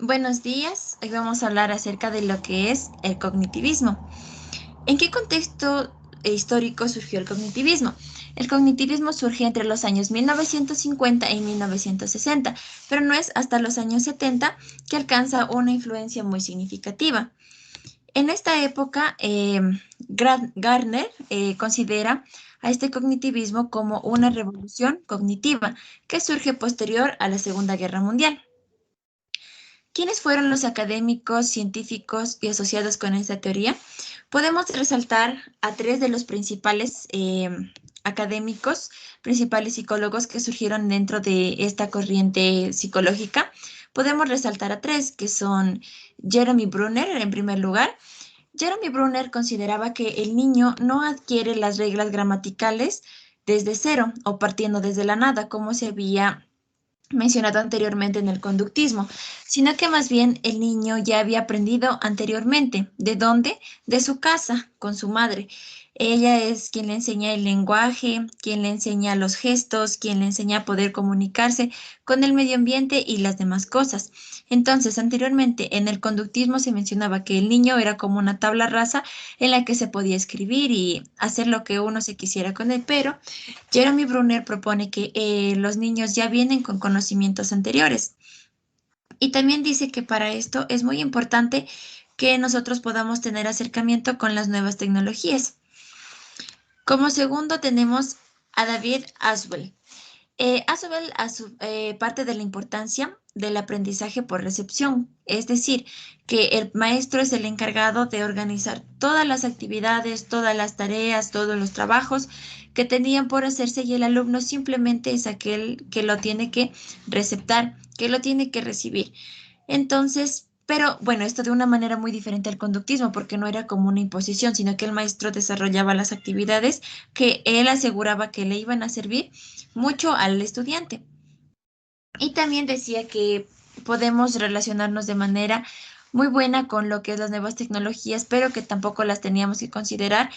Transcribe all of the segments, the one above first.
Buenos días, hoy vamos a hablar acerca de lo que es el cognitivismo. ¿En qué contexto histórico surgió el cognitivismo? El cognitivismo surge entre los años 1950 y 1960, pero no es hasta los años 70 que alcanza una influencia muy significativa. En esta época, Gardner considera a este cognitivismo como una revolución cognitiva que surge posterior a la Segunda Guerra Mundial. ¿Quiénes fueron los académicos, científicos y asociados con esta teoría? Podemos resaltar a tres de los principales académicos, principales psicólogos que surgieron dentro de esta corriente psicológica. Podemos resaltar a tres, que son Jeremy Brunner, en primer lugar. Jeremy Brunner consideraba que el niño no adquiere las reglas gramaticales desde cero o partiendo desde la nada, como se había mencionado anteriormente en el conductismo, sino que más bien el niño ya había aprendido anteriormente. ¿De dónde? De su casa, con su madre. Ella es quien le enseña el lenguaje, quien le enseña los gestos, quien le enseña a poder comunicarse con el medio ambiente y las demás cosas. Entonces, anteriormente en el conductismo se mencionaba que el niño era como una tabla rasa en la que se podía escribir y hacer lo que uno se quisiera con él, pero Jeremy Brunner propone que los niños ya vienen con conocimientos anteriores y también dice que para esto es muy importante que nosotros podamos tener acercamiento con las nuevas tecnologías. Como segundo tenemos a David Aswell. Aswell parte de la importancia del aprendizaje por recepción, es decir, que el maestro es el encargado de organizar todas las actividades, todas las tareas, todos los trabajos que tenían por hacerse y el alumno simplemente es aquel que lo tiene que receptar, que lo tiene que recibir. Entonces, pero bueno, esto de una manera muy diferente al conductismo, porque no era como una imposición, sino que el maestro desarrollaba las actividades que él aseguraba que le iban a servir mucho al estudiante. Y también decía que podemos relacionarnos de manera muy buena con lo que es las nuevas tecnologías, pero que tampoco las teníamos que considerar,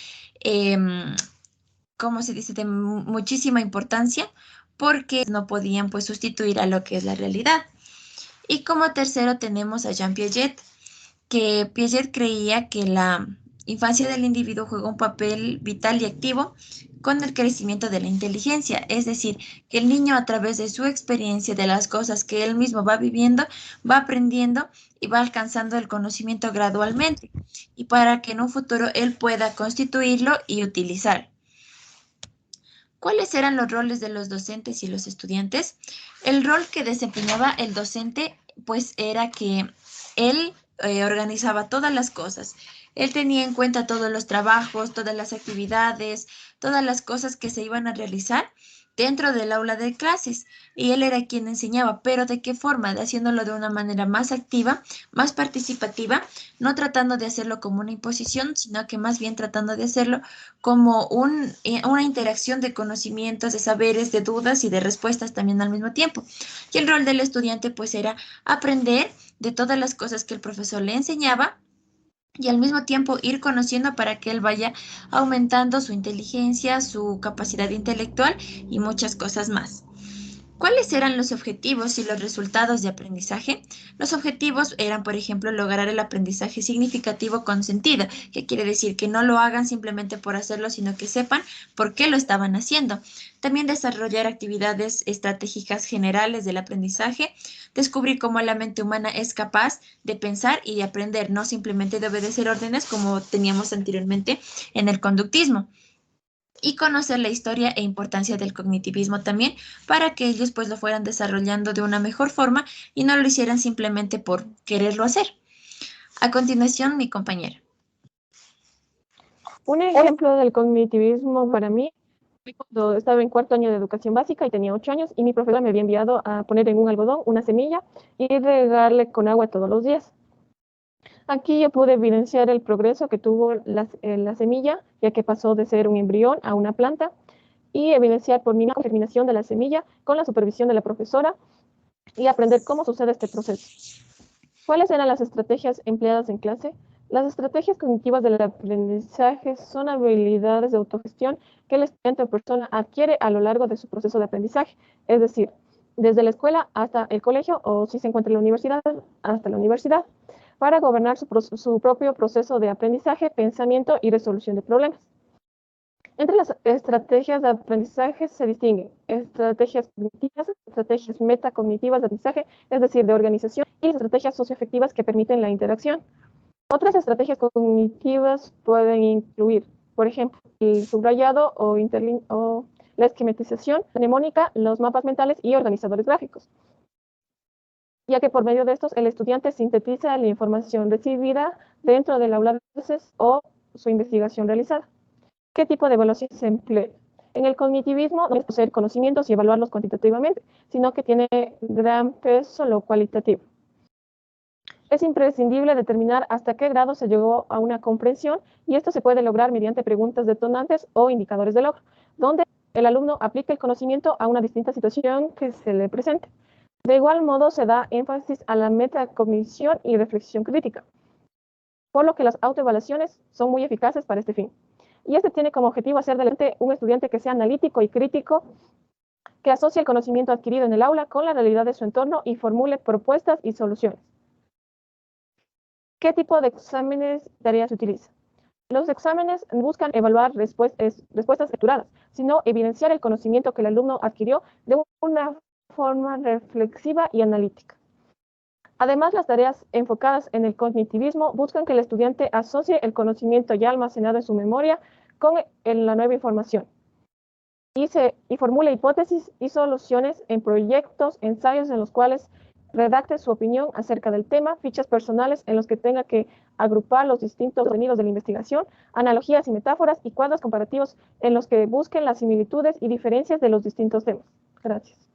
como se dice, de muchísima importancia, porque no podían pues sustituir a lo que es la realidad. Y como tercero tenemos a Jean Piaget, que Piaget creía que la infancia del individuo juega un papel vital y activo con el crecimiento de la inteligencia, es decir, que el niño a través de su experiencia, de las cosas que él mismo va viviendo, va aprendiendo y va alcanzando el conocimiento gradualmente, y para que en un futuro él pueda constituirlo y utilizar. ¿Cuáles eran los roles de los docentes y los estudiantes? El rol que desempeñaba el docente, pues era que él organizaba todas las cosas. Él tenía en cuenta todos los trabajos, todas las actividades, todas las cosas que se iban a realizar dentro del aula de clases. Y él era quien enseñaba, pero ¿de qué forma? De haciéndolo de una manera más activa, más participativa, no tratando de hacerlo como una imposición, sino que más bien tratando de hacerlo como una interacción de conocimientos, de saberes, de dudas y de respuestas también al mismo tiempo. Y el rol del estudiante pues era aprender de todas las cosas que el profesor le enseñaba y al mismo tiempo ir conociendo para que él vaya aumentando su inteligencia, su capacidad intelectual y muchas cosas más. ¿Cuáles eran los objetivos y los resultados de aprendizaje? Los objetivos eran, por ejemplo, lograr el aprendizaje significativo con sentido, que quiere decir que no lo hagan simplemente por hacerlo, sino que sepan por qué lo estaban haciendo. También desarrollar actividades estratégicas generales del aprendizaje, descubrir cómo la mente humana es capaz de pensar y de aprender, no simplemente de obedecer órdenes como teníamos anteriormente en el conductismo y conocer la historia e importancia del cognitivismo también para que ellos pues lo fueran desarrollando de una mejor forma y no lo hicieran simplemente por quererlo hacer. A continuación, mi compañera. Un ejemplo del cognitivismo para mí, cuando estaba en cuarto año de educación básica y tenía 8 años y mi profesora me había enviado a poner en un algodón una semilla y regarle con agua todos los días. Aquí yo pude evidenciar el progreso que tuvo la semilla, ya que pasó de ser un embrión a una planta, y evidenciar por mí la germinación de la semilla con la supervisión de la profesora y aprender cómo sucede este proceso. ¿Cuáles eran las estrategias empleadas en clase? Las estrategias cognitivas del aprendizaje son habilidades de autogestión que el estudiante o persona adquiere a lo largo de su proceso de aprendizaje. Es decir, desde la escuela hasta el colegio o si se encuentra en la universidad, hasta la universidad, para gobernar su propio proceso de aprendizaje, pensamiento y resolución de problemas. Entre las estrategias de aprendizaje se distinguen estrategias cognitivas, estrategias metacognitivas de aprendizaje, es decir, de organización, y estrategias socioafectivas que permiten la interacción. Otras estrategias cognitivas pueden incluir, por ejemplo, el subrayado o la esquematización mnemónica, los mapas mentales y organizadores gráficos, ya que por medio de estos el estudiante sintetiza la información recibida dentro del aula de clases o su investigación realizada. ¿Qué tipo de evaluación se emplea? En el cognitivismo no es poseer conocimientos y evaluarlos cuantitativamente, sino que tiene gran peso lo cualitativo. Es imprescindible determinar hasta qué grado se llegó a una comprensión y esto se puede lograr mediante preguntas detonantes o indicadores de logro, donde el alumno aplica el conocimiento a una distinta situación que se le presente. De igual modo se da énfasis a la metacognición y reflexión crítica, por lo que las autoevaluaciones son muy eficaces para este fin. Y este tiene como objetivo hacer delante un estudiante que sea analítico y crítico, que asocie el conocimiento adquirido en el aula con la realidad de su entorno y formule propuestas y soluciones. ¿Qué tipo de exámenes y tareas se utilizan? Los exámenes buscan evaluar respuestas estructuradas, sino evidenciar el conocimiento que el alumno adquirió de una forma reflexiva y analítica. Además, las tareas enfocadas en el cognitivismo buscan que el estudiante asocie el conocimiento ya almacenado en su memoria con la nueva información y formule hipótesis y soluciones en proyectos, ensayos en los cuales redacte su opinión acerca del tema, fichas personales en los que tenga que agrupar los distintos contenidos de la investigación, analogías y metáforas y cuadros comparativos en los que busquen las similitudes y diferencias de los distintos temas. Gracias.